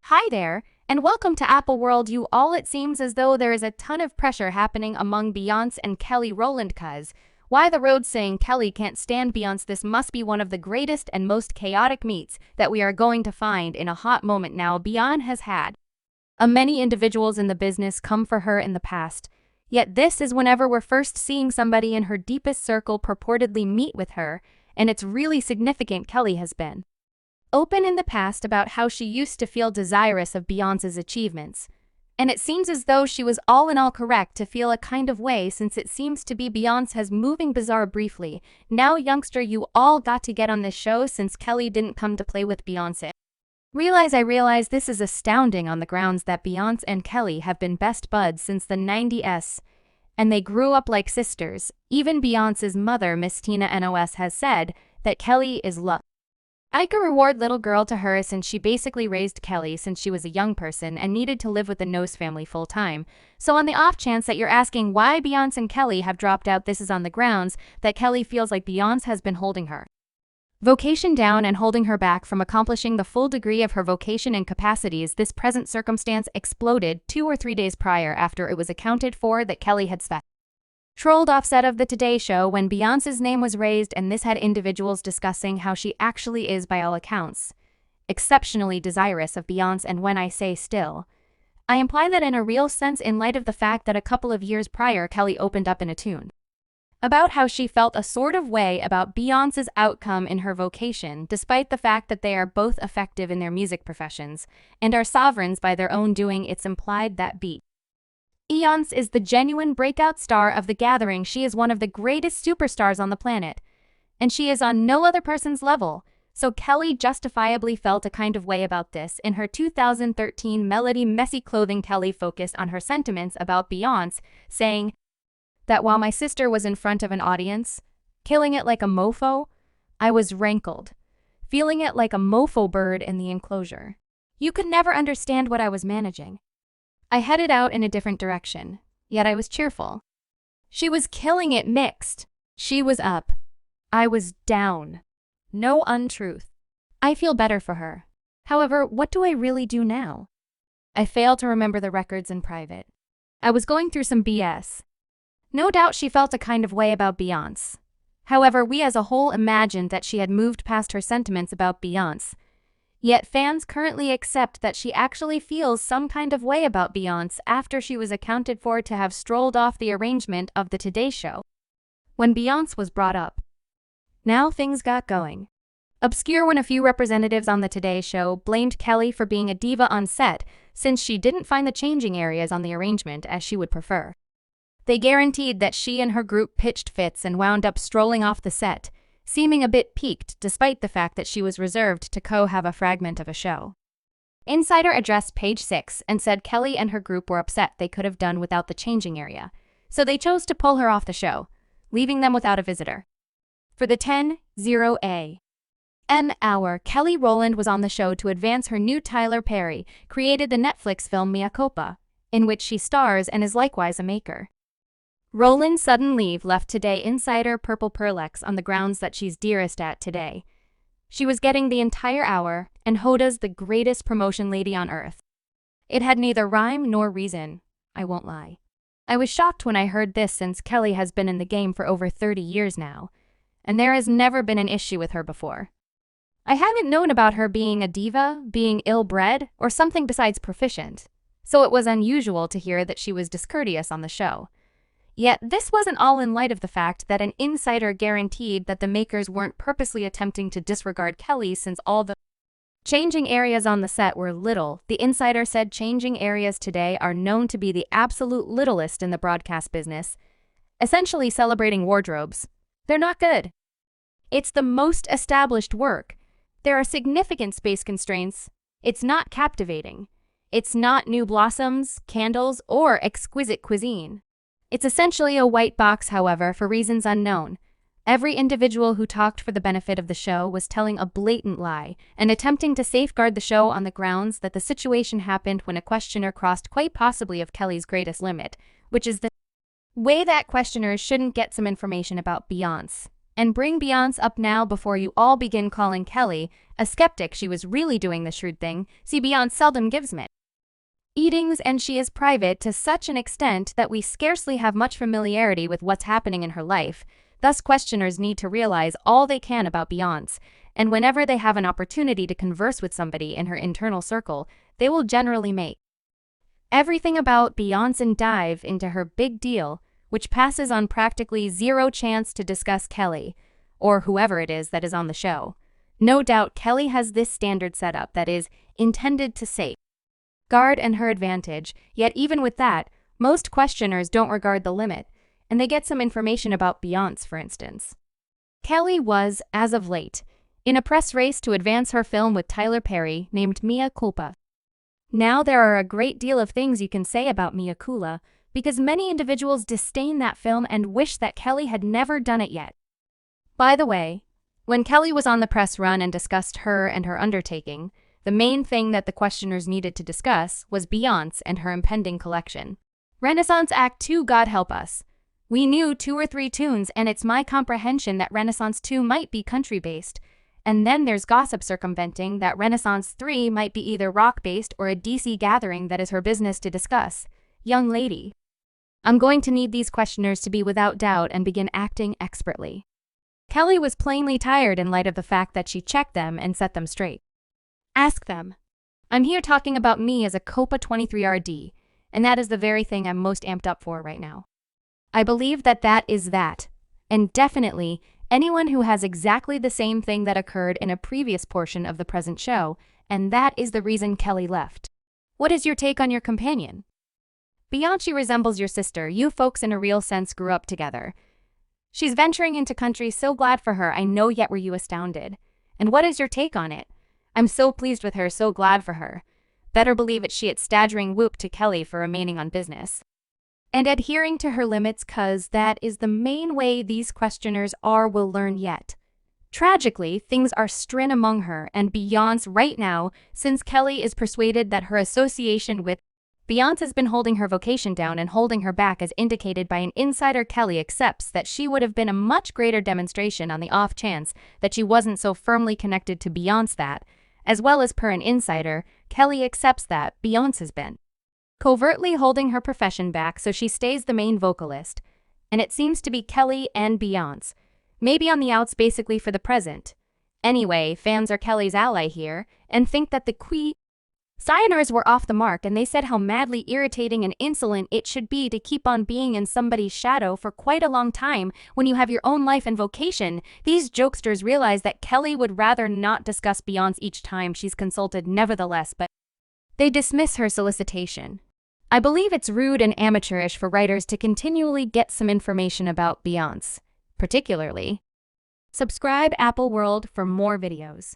Hi there, and welcome to Apple World. You all, it seems as though there is a ton of pressure happening among Beyonce and Kelly Rowland, cuz why the road saying Kelly can't stand Beyonce. This must be one of the greatest and most chaotic meets that we are going to find in a hot moment now. Beyonce has had many individuals in the business come for her in the past, yet this is whenever we're first seeing somebody in her deepest circle purportedly meet with her, and it's really significant. Kelly has been open in the past about how she used to feel desirous of Beyonce's achievements, and it seems as though she was all in all correct to feel a kind of way, since it seems to be Beyonce has moving bizarre briefly. Now youngster, you all got to get on this show since Kelly didn't come to play with Beyonce. I realize this is astounding on the grounds that Beyonce and Kelly have been best buds since the 90s, and they grew up like sisters. Even Beyonce's mother, Miss Tina Nos, has said that Kelly is like a reward little girl to her, since she basically raised Kelly since she was a young person and needed to live with the Nos family full time. So on the off chance that you're asking why Beyonce and Kelly have dropped out, this is on the grounds that Kelly feels like Beyonce has been holding her vocation down and holding her back from accomplishing the full degree of her vocation and capacities. This present circumstance exploded 2 or 3 days prior after it was accounted for that Kelly had trolled off set of the Today Show when Beyonce's name was raised, and this had individuals discussing how she actually is, by all accounts, exceptionally desirous of Beyonce. And when I say still, I imply that in a real sense, in light of the fact that a couple of years prior Kelly opened up in a tune about how she felt a sort of way about Beyonce's outcome in her vocation, despite the fact that they are both effective in their music professions and are sovereigns by their own doing. It's implied that Beyonce is the genuine breakout star of the gathering. She is one of the greatest superstars on the planet, and she is on no other person's level. So Kelly justifiably felt a kind of way about this. In her 2013 melody Messy Clothing, Kelly focused on her sentiments about Beyonce, saying that while my sister was in front of an audience, killing it like a mofo, I was rankled, feeling it like a mofo bird in the enclosure. You could never understand what I was managing. I headed out in a different direction, yet I was cheerful. She was killing it mixed. She was up. I was down. No untruth. I feel better for her. However, what do I really do now? I fail to remember the records in private. I was going through some BS. No doubt she felt a kind of way about Beyonce. However, we as a whole imagined that she had moved past her sentiments about Beyonce. Yet fans currently accept that she actually feels some kind of way about Beyonce after she was accounted for to have strolled off the arrangement of the Today Show when Beyonce was brought up. Now things got going. Obscure when a few representatives on the Today Show blamed Kelly for being a diva on set, since she didn't find the changing areas on the arrangement as she would prefer. They guaranteed that she and her group pitched fits and wound up strolling off the set, seeming a bit piqued despite the fact that she was reserved to co-have a fragment of a show. Insider addressed Page 6 and said Kelly and her group were upset they could have done without the changing area, so they chose to pull her off the show, leaving them without a visitor. For the 10:00 a.m. hour, Kelly Rowland was on the show to advance her new Tyler Perry created the Netflix film Mea Culpa, in which she stars and is likewise a maker. Rowland's sudden leave left Today insider Purple Perlex on the grounds that she's dearest at Today. She was getting the entire hour, and Hoda's the greatest promotion lady on earth. It had neither rhyme nor reason, I won't lie. I was shocked when I heard this, since Kelly has been in the game for over 30 years now, and there has never been an issue with her before. I haven't known about her being a diva, being ill-bred, or something besides proficient, so it was unusual to hear that she was discourteous on the show. Yet this wasn't all in light of the fact that an insider guaranteed that the makers weren't purposely attempting to disregard Kelly, since all the changing areas on the set were little. The insider said changing areas today are known to be the absolute littlest in the broadcast business, essentially celebrating wardrobes. They're not good. It's the most established work. There are significant space constraints. It's not captivating. It's not new blossoms, candles, or exquisite cuisine. It's essentially a white box. However, for reasons unknown, every individual who talked for the benefit of the show was telling a blatant lie and attempting to safeguard the show on the grounds that the situation happened when a questioner crossed quite possibly of Kelly's greatest limit, which is the way that questioners shouldn't get some information about Beyonce. And bring Beyonce up now before you all begin calling Kelly a skeptic. She was really doing the shrewd thing. See, Beyonce seldom gives eatings, and she is private to such an extent that we scarcely have much familiarity with what's happening in her life. Thus, questioners need to realize all they can about Beyonce, and whenever they have an opportunity to converse with somebody in her internal circle, they will generally make everything about Beyonce and dive into her big deal, which passes on practically zero chance to discuss Kelly, or whoever it is that is on the show. No doubt Kelly has this standard set up that is intended to safeguard and her advantage, yet even with that, most questioners don't regard the limit, and they get some information about Beyonce, for instance. Kelly was, as of late, in a press race to advance her film with Tyler Perry named Mea Culpa. Now there are a great deal of things you can say about Mea Culpa, because many individuals disdain that film and wish that Kelly had never done it yet. By the way, when Kelly was on the press run and discussed her and her undertaking, the main thing that the questioners needed to discuss was Beyonce and her impending collection. Renaissance Act 2, God help us. We knew 2 or 3 tunes, and it's my comprehension that Renaissance 2 might be country-based, and then there's gossip circumventing that Renaissance 3 might be either rock-based or a DC gathering that is her business to discuss. Young lady, I'm going to need these questioners to be without doubt and begin acting expertly. Kelly was plainly tired in light of the fact that she checked them and set them straight. Ask them. I'm here talking about me as a Copa 23RD, and that is the very thing I'm most amped up for right now. I believe that is that, and definitely anyone who has exactly the same thing that occurred in a previous portion of the present show, and that is the reason Kelly left. What is your take on your companion? Beyonce resembles your sister. You folks in a real sense grew up together. She's venturing into country, so glad for her. I know, yet were you astounded? And what is your take on it? I'm so pleased with her, so glad for her. Better believe it, she at staggering whoop to Kelly for remaining on business and adhering to her limits, cause that is the main way these questioners will learn yet. Tragically, things are strin among her and Beyonce right now, since Kelly is persuaded that her association with Beyonce has been holding her vocation down and holding her back, as indicated by an insider. Kelly accepts that she would have been a much greater demonstration on the off chance that she wasn't so firmly connected to Beyonce that, as well as per an insider, Kelly accepts that Beyonce has been covertly holding her profession back so she stays the main vocalist, and it seems to be Kelly and Beyonce, maybe on the outs basically for the present. Anyway, fans are Kelly's ally here and think that the signers were off the mark, and they said how madly irritating and insolent it should be to keep on being in somebody's shadow for quite a long time when you have your own life and vocation. These jokesters realize that Kelly would rather not discuss Beyonce each time she's consulted nevertheless, but they dismiss her solicitation. I believe it's rude and amateurish for writers to continually get some information about Beyonce, particularly. Subscribe Apple World for more videos.